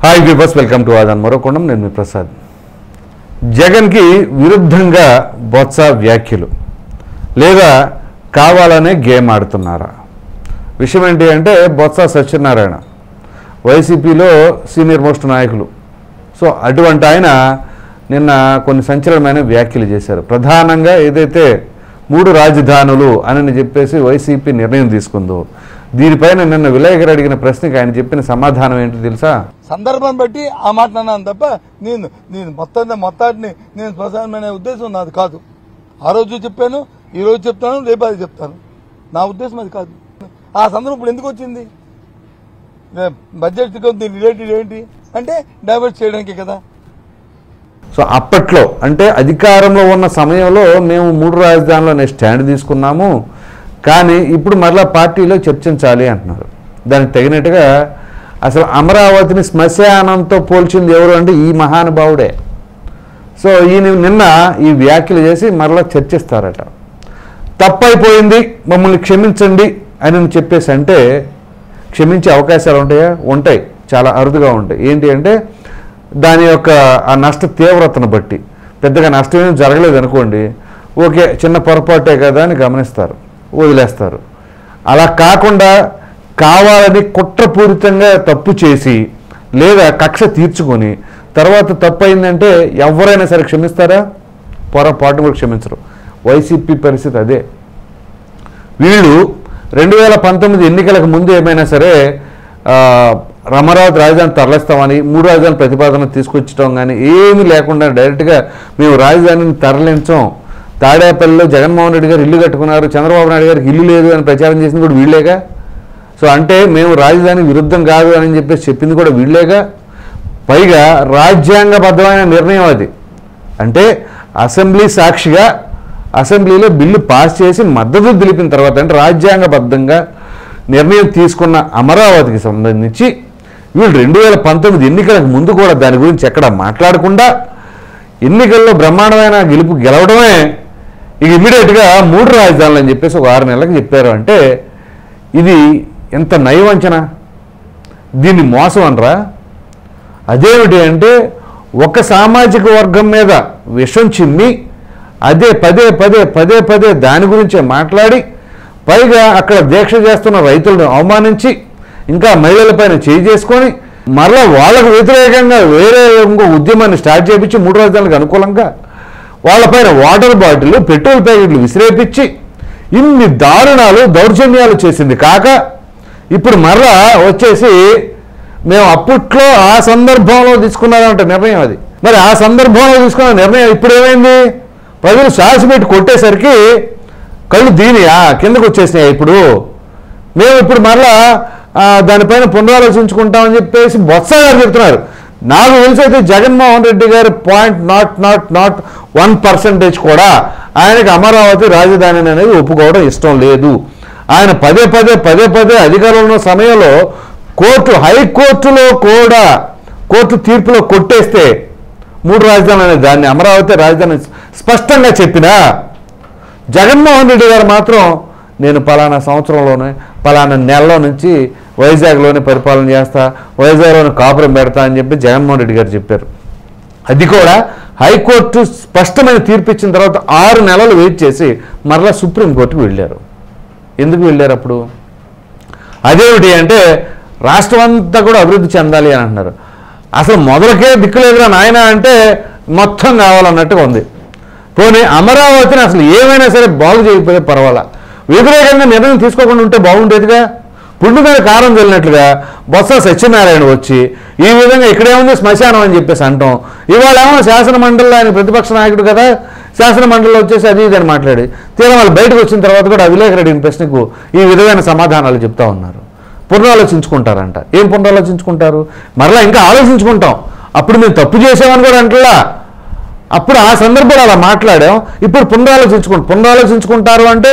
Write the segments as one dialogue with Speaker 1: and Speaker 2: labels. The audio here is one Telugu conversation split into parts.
Speaker 1: హాయ్ వ్యూవర్స్, వెల్కమ్ టు ఆదాన్ మరోకొండం. నేను మీ ప్రసాద్. జగన్కి విరుద్ధంగా బొత్స వ్యాఖ్యలు లేదా కావాలనే గేమ్ ఆడుతున్నారా? విషయం ఏంటి అంటే, బొత్స సత్యనారాయణ వైసీపీలో సీనియర్ మోస్ట్ నాయకులు. సో అటువంటి ఆయన నిన్న కొన్ని సంచలనమైన వ్యాఖ్యలు చేశారు. ప్రధానంగా ఏదైతే 3 రాజధానులు అని చెప్పేసి వైసీపీ నిర్ణయం తీసుకుందో, దీనిపైన నిన్న విలేకరు అడిగిన ప్రశ్నకి ఆయన చెప్పిన సమాధానం ఏంటో తెలుసా?
Speaker 2: సందర్భం బట్టి ఆ మాట అన్నాను తప్ప నేను మొత్తాన్ని నేను ప్రధానమైన ఉద్దేశం నాది కాదు. ఆ రోజు చెప్పాను, ఈ రోజు చెప్తాను, రేపు అది చెప్తాను. నా ఉద్దేశం అది కాదు. ఆ సందర్భం ఇప్పుడు ఎందుకు వచ్చింది? బడ్జెట్ దీని రిలేటెడ్ ఏంటి అంటే డైవర్ట్ చేయడానికి కదా.
Speaker 1: సో అప్పట్లో అంటే అధికారంలో ఉన్న సమయంలో మేము 3 రాజధానులు స్టాండ్ తీసుకున్నాము, కానీ ఇప్పుడు మరలా పార్టీలో చర్చించాలి అంటున్నారు. దానికి తగినట్టుగా అసలు అమరావతిని శ్మశానంతో పోల్చింది ఎవరు అంటే ఈ మహానుభావుడే. సో ఈయన నిన్న ఈ వ్యాఖ్యలు చేసి మరలా చర్చిస్తారట. తప్పైపోయింది, మమ్మల్ని క్షమించండి అని చెప్పేసి అంటే క్షమించే అవకాశాలు ఉంటాయా? ఉంటాయి, చాలా అరుదుగా ఉంటాయి. ఏంటి అంటే దాని యొక్క ఆ నష్ట తీవ్రతను బట్టి. పెద్దగా నష్టమేం జరగలేదు అనుకోండి, ఓకే చిన్న పొరపాటే కదా అని గమనిస్తారు, వదిలేస్తారు. అలా కాకుండా కావాలని కుట్రపూరితంగా తప్పు చేసి లేదా కక్ష తీర్చుకొని తర్వాత తప్పు అయిందంటే ఎవరైనా సరే క్షమిస్తారా? పొరపాటు కూడా క్షమించరు. వైసీపీ పరిస్థితి అదే. వీళ్ళు 2019 ఎన్నికలకు ముందు ఏమైనా సరే అమరావతి రాజధాని తరలిస్తామని 3 రాజధాని ప్రతిపాదన తీసుకొచ్చడం కానీ ఏమీ లేకుండా డైరెక్ట్గా మేము రాజధానిని తరలించాం, తాడేపల్లిలో జగన్మోహన్ రెడ్డి గారు ఇల్లు కట్టుకున్నారు, చంద్రబాబు నాయుడు గారికి ఇల్లు లేదు అని ప్రచారం చేసింది కూడా వీళ్ళేగా. సో అంటే మేము రాజధాని విరుద్ధం కాదు అని చెప్పేసి చెప్పింది కూడా వీళ్ళేగా. పైగా రాజ్యాంగబద్ధమైన నిర్ణయం అది. అంటే అసెంబ్లీ సాక్షిగా అసెంబ్లీలో బిల్లు పాస్ చేసి మద్దతు తెలిపిన తర్వాత అంటే రాజ్యాంగబద్ధంగా నిర్ణయం తీసుకున్న అమరావతికి సంబంధించి వీళ్ళు 2019 ఎన్నికలకు ముందు కూడా దాని గురించి ఎక్కడ మాట్లాడకుండా ఎన్నికల్లో బ్రహ్మాండమైన గెలవడమే ఇక ఇమీడియట్గా 3 రాజధానులు అని చెప్పేసి ఒక 6 నెలలకు చెప్పారు. అంటే ఇది ఎంత నయవంచన, దీన్ని మోసం అనరా? అదేమిటి అంటే ఒక సామాజిక వర్గం మీద విషం చిమ్మి అదే పదే దాని గురించే మాట్లాడి పైగా అక్కడ దీక్ష చేస్తున్న రైతులను అవమానించి ఇంకా మహిళలపైన చేయి చేసుకొని మరలా వాళ్ళకు వ్యతిరేకంగా వేరే ఇంకో ఉద్యమాన్ని స్టార్ట్ చేయించి 3 రాజధానులకు అనుకూలంగా వాళ్ళపైన వాటర్ బాటిల్ పెట్రోల్ ప్యాకెట్లు విసిరేపించి ఇన్ని దారుణాలు దౌర్జన్యాలు చేసింది కాక ఇప్పుడు మరలా వచ్చేసి మేము అప్పట్లో ఆ సందర్భంలో తీసుకున్నారంట నిర్ణయం అది. మరి ఆ సందర్భంలో తీసుకున్న నిర్ణయం ఇప్పుడు ఏమైంది? ప్రజలు శ్వాస పెట్టి కొట్టేసరికి కళ్ళు కిందకు వచ్చేసినాయి. ఇప్పుడు మేము ఇప్పుడు మరలా దానిపైన పునరాలోచించుకుంటామని చెప్పేసి బొత్స గారు చెప్తున్నారు. నాకు తెలిసైతే జగన్మోహన్ రెడ్డి గారు 0.01% కూడా ఆయనకి అమరావతి రాజధాని అనేది ఒప్పుకోవడం ఇష్టం లేదు. ఆయన పదే అధికారంలో ఉన్న సమయంలో హైకోర్టులో కూడా కోర్టు తీర్పులో కొట్టేస్తే 3 రాజధానులు అనే దాన్ని అమరావతి రాజధాని స్పష్టంగా చెప్పినా జగన్మోహన్ రెడ్డి గారు మాత్రం నేను పలానా సంవత్సరంలోనే పలానా నెలలో నుంచి వైజాగ్లోనే పరిపాలన చేస్తా, వైజాగ్లోనే కాపురం పెడతా అని చెప్పి జగన్మోహన్ రెడ్డి గారు చెప్పారు. అది కూడా హైకోర్టు స్పష్టమైన తీర్పు ఇచ్చిన తర్వాత 6 నెలలు వెయిట్ చేసి మరలా సుప్రీంకోర్టుకు వెళ్ళారు. ఎందుకు వెళ్ళారు అప్పుడు? అదేమిటి అంటే రాష్ట్రం అంతా కూడా అభివృద్ధి చెందాలి అని అంటున్నారు. అసలు మొదలకే దిక్కులేదురా నాయన అంటే మొత్తం కావాలన్నట్టుగా ఉంది. పోనీ అమరావతిని అసలు ఏమైనా సరే బాగు చేయకపోతే పర్వాలా, వ్యతిరేకంగా నిర్ణయం తీసుకోకుండా ఉంటే బాగుండేదిగా. పుండు మీద కారం వెళ్ళినట్లుగా బొత్స సత్యనారాయణ వచ్చి ఈ విధంగా ఇక్కడేముంది శ్మశానం అని చెప్పేసి అంటాం. ఇవాళ ఏమో శాసన మండలిలో ఆయన ప్రతిపక్ష నాయకుడు కదా, శాసన మండలిలో వచ్చేసి అది ఇది అని మాట్లాడి తీరా వాళ్ళు బయటకు వచ్చిన తర్వాత కూడా విలేకరు అడిగిన ప్రశ్నకు ఈ విధమైన సమాధానాలు చెప్తా ఉన్నారు. పునరాలోచించుకుంటారంట. ఏం పునరాలోచించుకుంటారు? మరలా ఇంకా ఆలోచించుకుంటాం. అప్పుడు మేము తప్పు చేసామని కూడా అంటలా, అప్పుడు ఆ సందర్భంలో అలా మాట్లాడాం. ఇప్పుడు పునరాలోచించుకుంటారు అంటే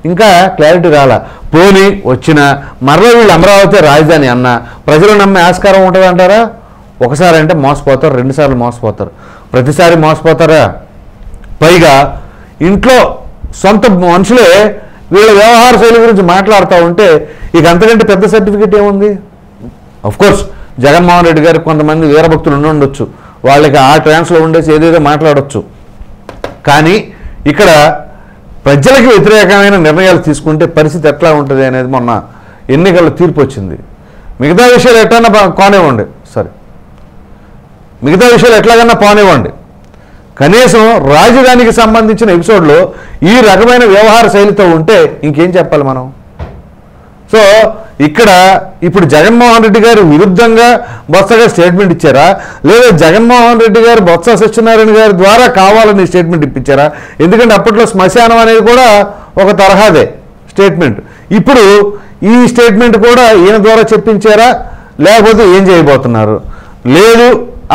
Speaker 1: ఇంకా క్లారిటీ రాలా. పోనీ వచ్చిన మరలా వీళ్ళు అమరావతి రాజధాని అన్న ప్రజలు నమ్మే ఆస్కారం ఉంటుంది అంటారా? ఒకసారి అంటే మోసపోతారు, 2 సార్లు మోసపోతారు, ప్రతిసారి మోసపోతారా? పైగా ఇంట్లో సొంత మనుషులే వీళ్ళ వ్యవహార శైలి గురించి మాట్లాడుతూ ఉంటే ఇక అంతకంటే పెద్ద సర్టిఫికేట్ ఏముంది? అఫ్కోర్స్ జగన్మోహన్ రెడ్డి గారికి కొంతమంది వీరభక్తులు ఉండొచ్చు, వాళ్ళకి ఆ ట్రాన్స్లో ఉండేసి ఏదేదో మాట్లాడవచ్చు. కానీ ఇక్కడ ప్రజలకు వ్యతిరేకమైన నిర్ణయాలు తీసుకుంటే పరిస్థితి ఎట్లా ఉంటుంది అనేది మొన్న ఎన్నికల్లో తీర్పు వచ్చింది. మిగతా విషయాలు ఎట్లన్నా కానివ్వండి, మిగతా విషయాలు ఎట్లాగన్నా పోనివ్వండి, కనీసం రాజధానికి సంబంధించిన ఎపిసోడ్లో ఈ రకమైన వ్యవహార శైలితో ఉంటే ఇంకేం చెప్పాలి మనం. సో ఇక్కడ ఇప్పుడు జగన్మోహన్ రెడ్డి గారు విరుద్ధంగా బొత్స గారు స్టేట్మెంట్ ఇచ్చారా, లేదా జగన్మోహన్ రెడ్డి గారు బొత్స సత్యనారాయణ గారి ద్వారా కావాలని స్టేట్మెంట్ ఇప్పించారా? ఎందుకంటే అప్పట్లో శ్మశానం అనేది కూడా ఒక తరహాదే స్టేట్మెంట్. ఇప్పుడు ఈ స్టేట్మెంట్ కూడా ఈయన ద్వారా చెప్పించారా, లేకపోతే ఏం చేయబోతున్నారు? లేదు,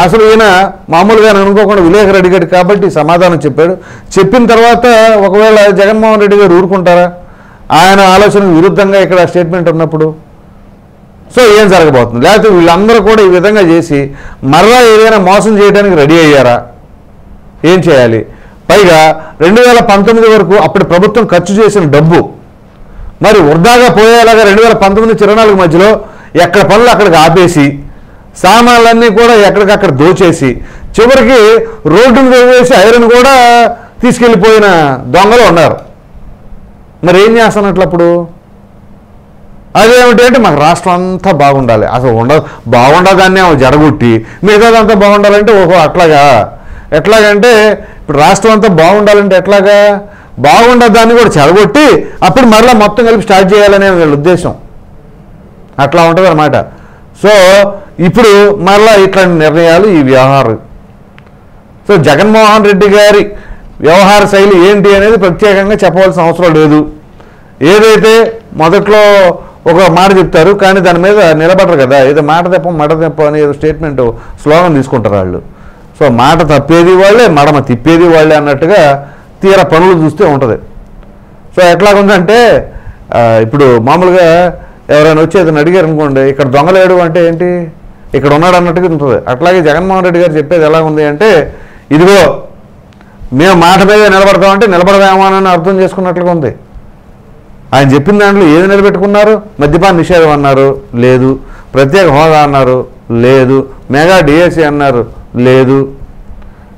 Speaker 1: అసలు ఈయన మామూలుగా అనుకోకుండా విలేకరు అడిగాడు కాబట్టి సమాధానం చెప్పాడు. చెప్పిన తర్వాత ఒకవేళ జగన్మోహన్ రెడ్డి గారు ఊరుకుంటారా ఆయన ఆలోచనకు విరుద్ధంగా ఇక్కడ స్టేట్మెంట్ ఉన్నప్పుడు? సో ఏం జరగబోతుంది? లేకపోతే వీళ్ళందరూ కూడా ఈ విధంగా చేసి మరలా ఏదైనా మోసం చేయడానికి రెడీ అయ్యారా? ఏం చేయాలి? పైగా 2019 వరకు అప్పటి ప్రభుత్వం ఖర్చు చేసిన డబ్బు మరి వృధాగా పోయేలాగా 2019-24 మధ్యలో ఎక్కడ పనులు అక్కడికి ఆపేసి సామాన్లన్నీ కూడా ఎక్కడికక్కడ దోచేసి చివరికి రోడ్డును వేసి ఐరన్ కూడా తీసుకెళ్ళిపోయిన దొంగలు ఉన్నారు. మరి ఏం చేస్తున్నట్లప్పుడు? అదేమిటి అంటే మాకు రాష్ట్రం అంతా బాగుండాలి, అసలు బాగుండదాన్ని జరగొట్టి మిగతాదంతా బాగుండాలంటే ఓహో అట్లాగా. ఎట్లాగంటే ఇప్పుడు రాష్ట్రం అంతా బాగుండాలంటే ఎట్లాగా? బాగుండదాన్ని కూడా చెడగొట్టి అప్పుడు మరలా మొత్తం కలిపి స్టార్ట్ చేయాలనే వీళ్ళ ఉద్దేశం. అట్లా ఉంటుంది అన్నమాట. సో ఇప్పుడు మరలా ఇట్లాంటి నిర్ణయాలు, ఈ వ్యవహారం. సో జగన్మోహన్ రెడ్డి గారి వ్యవహార శైలి ఏంటి అనేది ప్రత్యేకంగా చెప్పవలసిన అవసరం లేదు. ఏదైతే మొదట్లో ఒక మాట చెప్తారు కానీ దాని మీద నిలబడరు కదా, ఏదో మాట తప్ప అని ఏదో స్టేట్మెంట్ స్లోగన్ తీసుకుంటారు వాళ్ళు. సో మాట తప్పేది వాళ్ళే, మడమ తిప్పేది వాళ్ళే అన్నట్టుగా తీరా పనులు చూస్తే ఉంటుంది. సో ఎట్లాగుందంటే ఇప్పుడు మామూలుగా ఎవరైనా వచ్చి ఏదైనా అడిగారు అనుకోండి, ఇక్కడ దొంగలేడు అంటే ఏంటి, ఇక్కడ ఉన్నాడు అన్నట్టుగా ఉంటుంది. అట్లాగే జగన్మోహన్ రెడ్డి గారు చెప్పేది ఎలా ఉంది అంటే, ఇదిగో మేము మాట మీద నిలబడతామంటే నిలబడదామా అని అర్థం చేసుకున్నట్లుగా ఉంది. ఆయన చెప్పిన దాంట్లో ఏది నిలబెట్టుకున్నారు? మద్యపాన నిషేధం అన్నారు, లేదు. ప్రత్యేక హోదా అన్నారు, లేదు. మెగా డిఎస్సి అన్నారు, లేదు.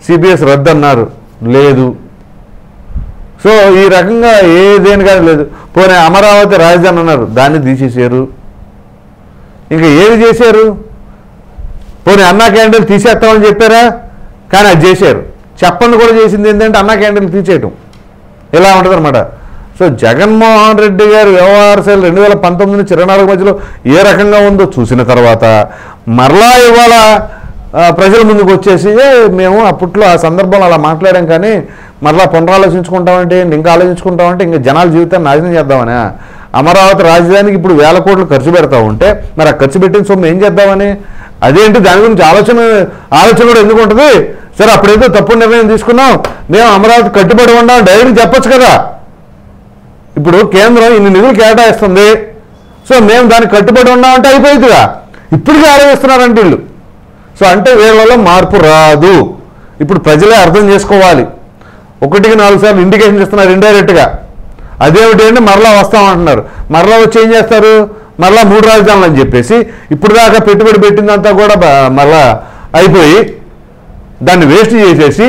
Speaker 1: సిబిఎస్ రద్దు అన్నారు, లేదు. సో ఈ రకంగా ఏదేని కానీ లేదు. పోనీ అమరావతి రాజధాని అన్నారు, దాన్ని తీసేసారు. ఇంకా ఏది చేశారు? పోనీ అన్నా క్యాంటీన్లు తీసేస్తామని చెప్పారా, కానీ అది చేశారు. చెప్పండి కూడా చేసింది ఏంటంటే అన్నా క్యాంటీన్లు తీసేయటం. ఇలా ఉంటుంది అనమాట. సో జగన్మోహన్ రెడ్డి గారి వ్యవహార శైలి 2019-24 మధ్యలో ఏ రకంగా ఉందో చూసిన తర్వాత మరలా ఇవాళ ప్రజల ముందుకు వచ్చేసి మేము అప్పట్లో ఆ సందర్భంలో అలా మాట్లాడాం కానీ మరలా పునరాలోచించుకుంటామంటే ఇంకా ఆలోచించుకుంటామంటే ఇంకా జనాల జీవితాన్ని నాశనం చేద్దామని, అమరావతి రాజధానికి ఇప్పుడు 1000 కోట్లు ఖర్చు పెడతా ఉంటే మరి ఆ ఖర్చు పెట్టిన సొమ్ము ఏం చేద్దామని, అదేంటి దాని గురించి ఆలోచన కూడా ఎందుకు ఉంటుంది? సరే అప్పుడైతే తప్పుడు నిర్ణయం తీసుకున్నాం, మేము అమరావతి కట్టుబడి ఉన్నాం డైరెక్ట్ చెప్పొచ్చు కదా. ఇప్పుడు కేంద్రం ఇన్ని నిధులు కేటాయిస్తుంది, సో మేము దానికి కట్టుబడి ఉన్నామంటే అయిపోయిందిగా. ఇప్పటికీ ఆలోచిస్తున్నారంటే వీళ్ళు. సో అంటే వీళ్ళలో మార్పు రాదు. ఇప్పుడు ప్రజలే అర్థం చేసుకోవాలి. 1-4 సార్లు ఇండికేషన్ ఇస్తున్నారు ఇండైరెక్ట్గా. అదేమిటి అంటే మరలా వస్తామంటున్నారు. మరలా వచ్చి ఏం చేస్తారు? మరలా 3 రాజధానులు అని చెప్పేసి ఇప్పుడు దాకా పెట్టుబడి పెట్టిందంతా కూడా మరలా అయిపోయి దాన్ని వేస్ట్ చేసేసి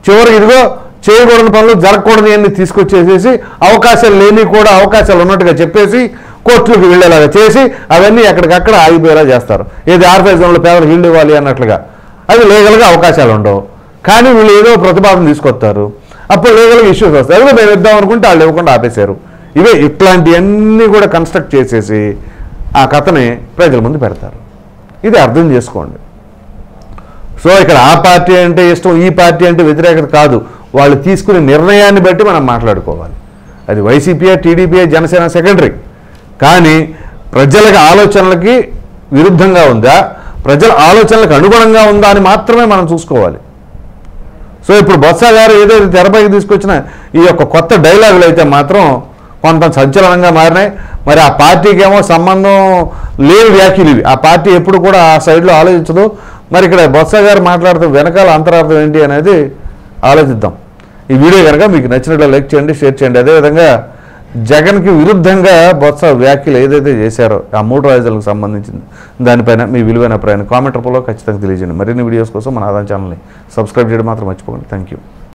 Speaker 1: చివరికి ఇదిగో చేయకూడని పనులు జరగకూడని అన్ని తీసుకొచ్చేసేసి అవకాశాలు లేని కూడా అవకాశాలు ఉన్నట్టుగా చెప్పేసి కోర్టులకు వెళ్ళేలాగా చేసి అవన్నీ ఎక్కడికక్కడ ఆగిపోయేలా చేస్తారు. ఏది ఆర్ఫైజ్ జోన్లో పేదలకు ఇళ్ళు ఇవ్వాలి అన్నట్లుగా అది లీగల్గా అవకాశాలు ఉండవు. కానీ వీళ్ళు ఏదో ప్రతిపాదన తీసుకొస్తారు, అప్పుడు లీగల్గా ఇష్యూస్ వస్తాయి. అదిగో మేము ఇద్దాం అనుకుంటే వాళ్ళు ఇవ్వకుండా ఆపేశారు. ఇవే ఇట్లాంటివన్నీ కూడా కన్స్ట్రక్ట్ చేసేసి ఆ కథని ప్రజల ముందు పెడతారు. ఇది అర్థం చేసుకోండి. సో ఇక్కడ ఆ పార్టీ అంటే ఇష్టం, ఈ పార్టీ అంటే వ్యతిరేకత కాదు. వాళ్ళు తీసుకునే నిర్ణయాన్ని బట్టి మనం మాట్లాడుకోవాలి. అది వైసీపీయా, టీడీపీయా, జనసేన సెకండరీ. కానీ ప్రజల ఆలోచనలకి విరుద్ధంగా ఉందా, ప్రజల ఆలోచనలకు అనుగుణంగా ఉందా అని మాత్రమే మనం చూసుకోవాలి. సో ఇప్పుడు బొత్స గారు ఏదైతే తెరపైకి తీసుకొచ్చిన ఈ యొక్క కొత్త డైలాగులు అయితే మాత్రం కొంత సంచలనంగా మారినాయి. మరి ఆ పార్టీకి ఏమో సంబంధం లేని వ్యాఖ్యలు ఇవి. ఆ పార్టీ ఎప్పుడు కూడా ఆ సైడ్లో ఆలోచించదు. మరి ఇక్కడ బొత్స గారు మాట్లాడుతూ వెనకాల అంతరార్థం ఏంటి అనేది ఆలోచిద్దాం. ఈ వీడియో కనుక మీకు నచ్చినట్లు లైక్ చేయండి, షేర్ చేయండి. అదేవిధంగా జగన్కి విరుద్ధంగా బొత్స వ్యాఖ్యలు ఏదైతే చేశారో ఆ 3 రాజధానులకు సంబంధించింది దానిపైన మీ విలువైన అభిప్రాయాన్ని కామెంట్ రూపంలో ఖచ్చితంగా తెలియజేయండి. మరిన్ని వీడియోస్ కోసం మన ఆదాయం ఛానల్ని సబ్స్క్రైబ్ చేయడం మాత్రం మర్చిపోకండి. Thank you.